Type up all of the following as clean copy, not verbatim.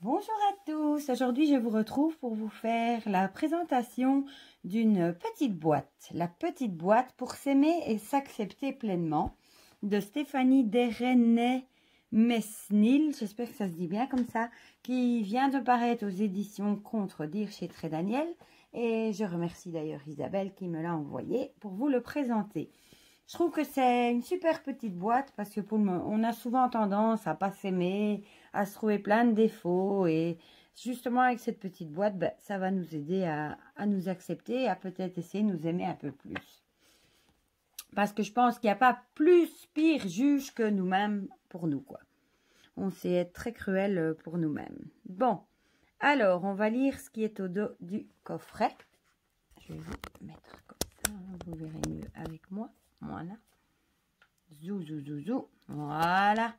Bonjour à tous, aujourd'hui je vous retrouve pour vous faire la présentation d'une petite boîte. La petite boîte pour s'aimer et s'accepter pleinement de Stéphanie Desrenay-Mesnil, j'espère que ça se dit bien comme ça, qui vient de paraître aux éditions Contredire chez Très Daniel. Et je remercie d'ailleurs Isabelle qui me l'a envoyé pour vous le présenter. Je trouve que c'est une super petite boîte parce que on a souvent tendance à pas s'aimer, à se trouver plein de défauts. Et justement avec cette petite boîte, ça va nous aider à nous accepter, à peut-être essayer de nous aimer un peu plus. Parce que je pense qu'il n'y a pas plus pire juge que nous-mêmes pour nous, quoi. On sait être très cruel pour nous-mêmes. Bon, alors on va lire ce qui est au dos du coffret. Je vais vous mettre comme ça, vous verrez mieux avec moi. Voilà. Zou, zou, zou, zou. Voilà.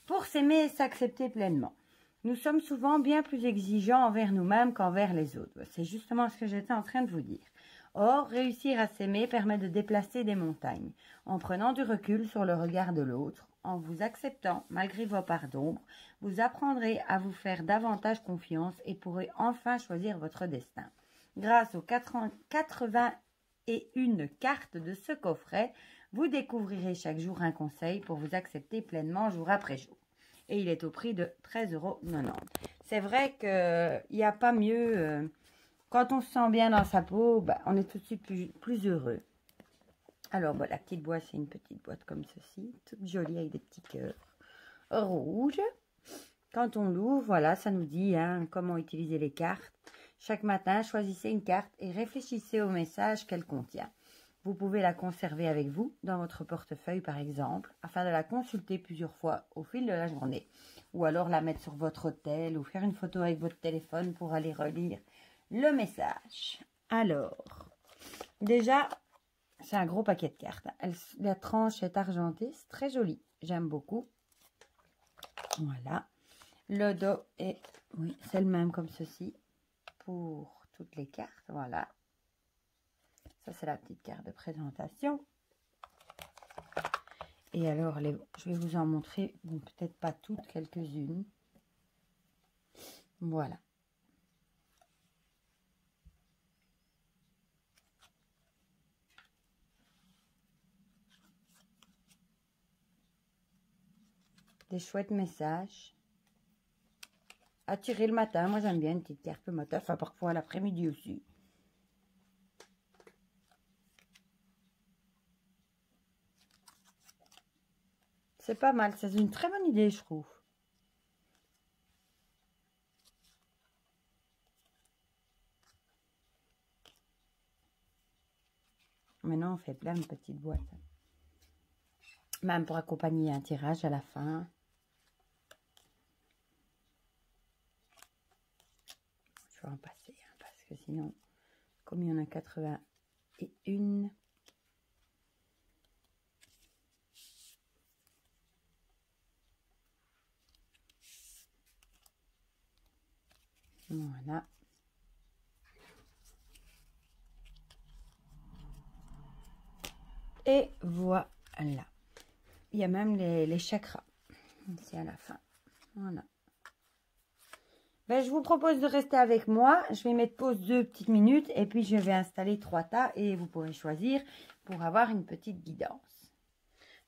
Pour s'aimer et s'accepter pleinement. Nous sommes souvent bien plus exigeants envers nous-mêmes qu'envers les autres. C'est justement ce que j'étais en train de vous dire. Or, réussir à s'aimer permet de déplacer des montagnes, en prenant du recul sur le regard de l'autre, en vous acceptant malgré vos parts d'ombre, vous apprendrez à vous faire davantage confiance et pourrez enfin choisir votre destin. Grâce aux 81 cartes de ce coffret, vous découvrirez chaque jour un conseil pour vous accepter pleinement jour après jour. Et il est au prix de 13,90 €. C'est vrai qu'il n'y a pas mieux. Quand on se sent bien dans sa peau, on est tout de suite plus heureux. Alors, la petite boîte, c'est une petite boîte comme ceci, toute jolie avec des petits cœurs rouges. Quand on l'ouvre, voilà, ça nous dit comment utiliser les cartes. Chaque matin, choisissez une carte et réfléchissez au message qu'elle contient. Vous pouvez la conserver avec vous dans votre portefeuille par exemple, afin de la consulter plusieurs fois au fil de la journée. Ou alors la mettre sur votre hôtel ou faire une photo avec votre téléphone pour aller relire le message. Alors, déjà, c'est un gros paquet de cartes. La tranche est argentée, c'est très joli. J'aime beaucoup. Voilà. Le dos est, oui, c'est le même comme ceci pour toutes les cartes. Voilà. Ça, c'est la petite carte de présentation. Et alors, je vais vous en montrer, bon, peut-être pas toutes, quelques-unes. Voilà. Des chouettes messages. Attirer le matin. Moi, j'aime bien une petite carte le matin. Enfin, parfois l'après-midi aussi. C'est pas mal. C'est une très bonne idée, je trouve. Maintenant, on fait plein de petites boîtes. Même pour accompagner un tirage à la fin. Je vais en passer, parce que sinon, comme il y en a 81, voilà. Et voilà. Il y a même les chakras ici à la fin. Voilà. Je vous propose de rester avec moi. Je vais mettre pause 2 petites minutes et puis je vais installer 3 tas et vous pourrez choisir pour avoir une petite guidance.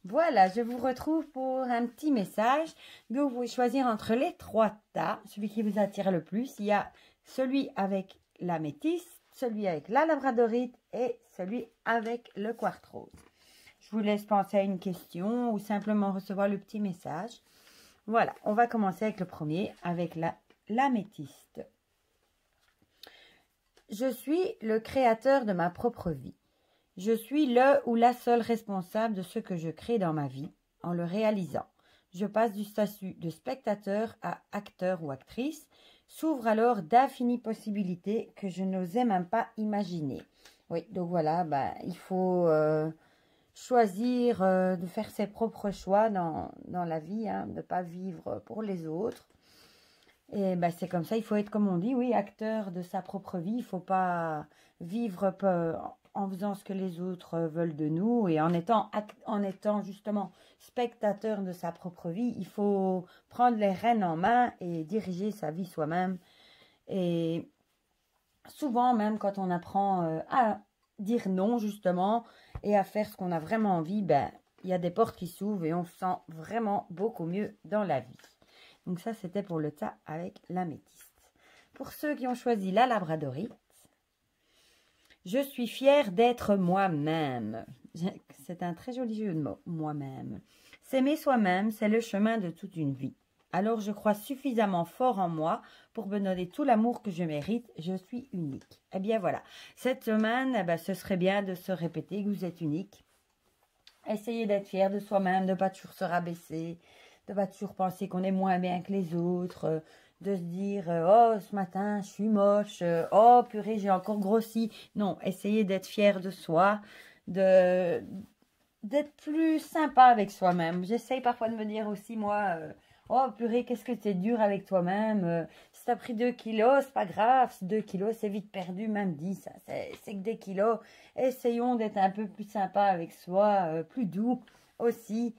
Voilà, je vous retrouve pour un petit message. Vous pouvez choisir entre les 3 tas, celui qui vous attire le plus. Il y a celui avec la métisse, celui avec la labradorite et celui avec le quartz rose. Je vous laisse penser à une question ou simplement recevoir le petit message. Voilà, on va commencer avec le premier, avec l'améthyste. Je suis le créateur de ma propre vie. Je suis le ou la seule responsable de ce que je crée dans ma vie en le réalisant. Je passe du statut de spectateur à acteur ou actrice. S'ouvrent alors d'infinies possibilités que je n'osais même pas imaginer. Oui, donc voilà, il faut choisir de faire ses propres choix dans la vie, de ne pas vivre pour les autres. Et c'est comme ça, il faut être, comme on dit, oui, acteur de sa propre vie. Il ne faut pas vivre en faisant ce que les autres veulent de nous et en étant justement spectateur de sa propre vie. Il faut prendre les rênes en main et diriger sa vie soi-même. Et souvent, même quand on apprend à dire non, justement, et à faire ce qu'on a vraiment envie, ben, il y a des portes qui s'ouvrent et on se sent vraiment beaucoup mieux dans la vie. Donc ça, c'était pour le tas avec l'améthyste. Pour ceux qui ont choisi la labradorite, je suis fière d'être moi-même. C'est un très joli jeu de mots, moi-même. S'aimer soi-même, c'est le chemin de toute une vie. Alors je crois suffisamment fort en moi pour me donner tout l'amour que je mérite. Je suis unique. Eh bien voilà, cette semaine, eh ben, ce serait bien de se répéter que vous êtes unique. Essayez d'être fier de soi-même, de ne pas toujours se rabaisser, de ne pas toujours penser qu'on est moins bien que les autres, de se dire « Oh, ce matin, je suis moche. Oh, purée, j'ai encore grossi. » Non, essayez d'être fier de soi, d'être plus sympa avec soi-même. J'essaye parfois de me dire aussi, moi, oh, purée, qu'est-ce que c'est dur avec toi-même. Si tu as pris 2 kilos, c'est pas grave. 2 kilos, c'est vite perdu, même 10. C'est que des kilos. Essayons d'être un peu plus sympa avec soi, plus doux aussi.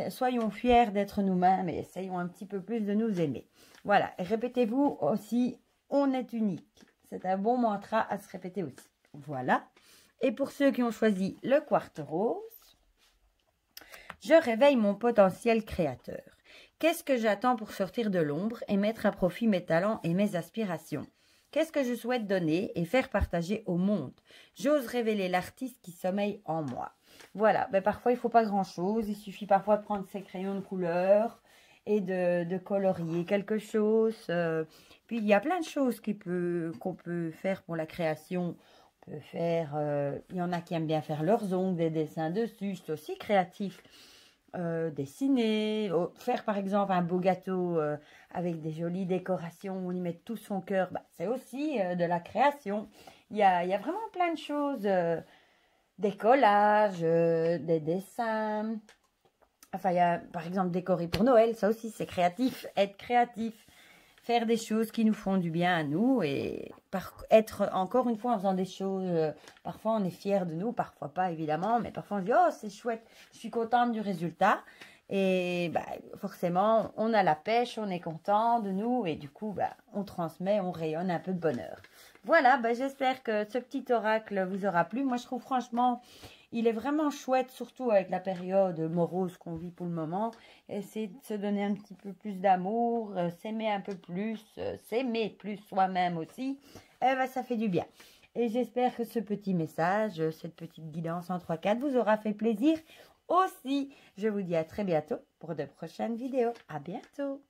Soyons fiers d'être nous-mêmes et essayons un petit peu plus de nous aimer. Voilà, répétez-vous aussi, on est unique. C'est un bon mantra à se répéter aussi. Voilà. Et pour ceux qui ont choisi le quartz rose, je réveille mon potentiel créateur. Qu'est-ce que j'attends pour sortir de l'ombre et mettre à profit mes talents et mes aspirations? Qu'est-ce que je souhaite donner et faire partager au monde? J'ose révéler l'artiste qui sommeille en moi. Voilà, ben parfois il ne faut pas grand-chose. Il suffit parfois de prendre ses crayons de couleur et de colorier quelque chose. Puis il y a plein de choses qu'on peut faire pour la création. On peut faire, il y en a qui aiment bien faire leurs ongles, des dessins dessus, c'est aussi créatif. Dessiner, faire par exemple un beau gâteau avec des jolies décorations où on y met tout son cœur, bah, c'est aussi de la création. Il y a vraiment plein de choses, des collages, des dessins. Enfin, il y a par exemple décorer pour Noël, ça aussi c'est créatif, être créatif. Faire des choses qui nous font du bien à nous et être encore une fois en faisant des choses, parfois on est fier de nous, parfois pas évidemment, mais parfois on se dit oh c'est chouette, je suis contente du résultat et bah, forcément on a la pêche, on est content de nous et du coup bah, on transmet, on rayonne un peu de bonheur. Voilà, bah, j'espère que ce petit oracle vous aura plu. Moi je trouve franchement il est vraiment chouette, surtout avec la période morose qu'on vit pour le moment. Essayer de se donner un petit peu plus d'amour, s'aimer un peu plus, s'aimer plus soi-même aussi. Eh ben, ça fait du bien. Et j'espère que ce petit message, cette petite guidance en 3-4 vous aura fait plaisir aussi. Je vous dis à très bientôt pour de prochaines vidéos. À bientôt.